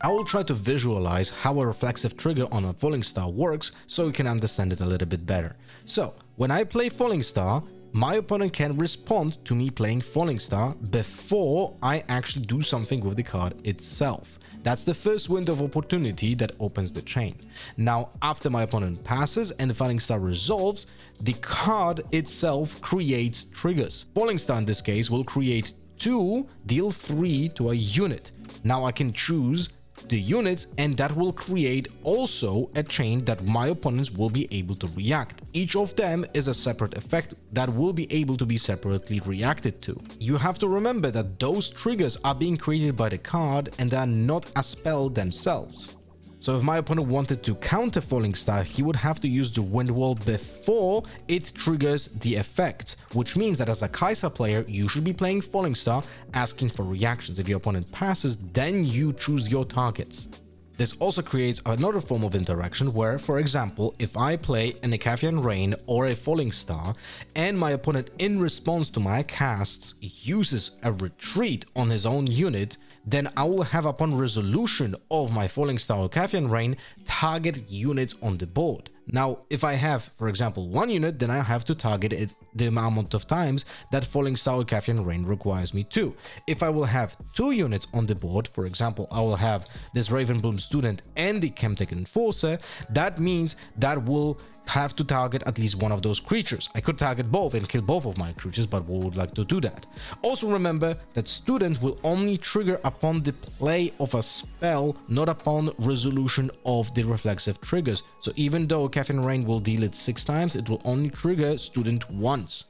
I will try to visualize how a reflexive trigger on a falling star works so you can understand it a little bit better. So, when I play falling star, my opponent can respond to me playing falling star before I actually do something with the card itself. That's the first window of opportunity that opens the chain. Now, after my opponent passes and the falling star resolves, the card itself creates triggers. Falling star in this case will create 2, deal 3 to a unit. Now I can choose the units, and that will create also a chain that my opponents will be able to react. Each of them is a separate effect that will be able to be separately reacted to. You have to remember that those triggers are being created by the card and they are not a spell themselves. So if my opponent wanted to counter falling star, he would have to use the wind wall before it triggers the effect, which means that as a Kai'Sa player, you should be playing falling star, asking for reactions. If your opponent passes, then you choose your targets. This also creates another form of interaction where, for example, if I play an Ekafian Rain or a Falling Star and my opponent in response to my casts uses a retreat on his own unit, then I will have, upon resolution of my Falling Star or Ekafian Rain, target units on the board. Now, if I have, for example, 1 unit, then I have to target it the amount of times that Falling Star or Ekafian Rain requires me to. If I will have 2 units on the board, for example, I will have this Ravenbloom Student and the Chemtech Enforcer, that means that will have to target at least one of those creatures. I could target both and kill both of my creatures, but we would like to do that. Also remember that Student will only trigger upon the play of a spell, not upon resolution of the reflexive triggers. So even though Ekafian Rain will deal it 6 times, it will only trigger Student once.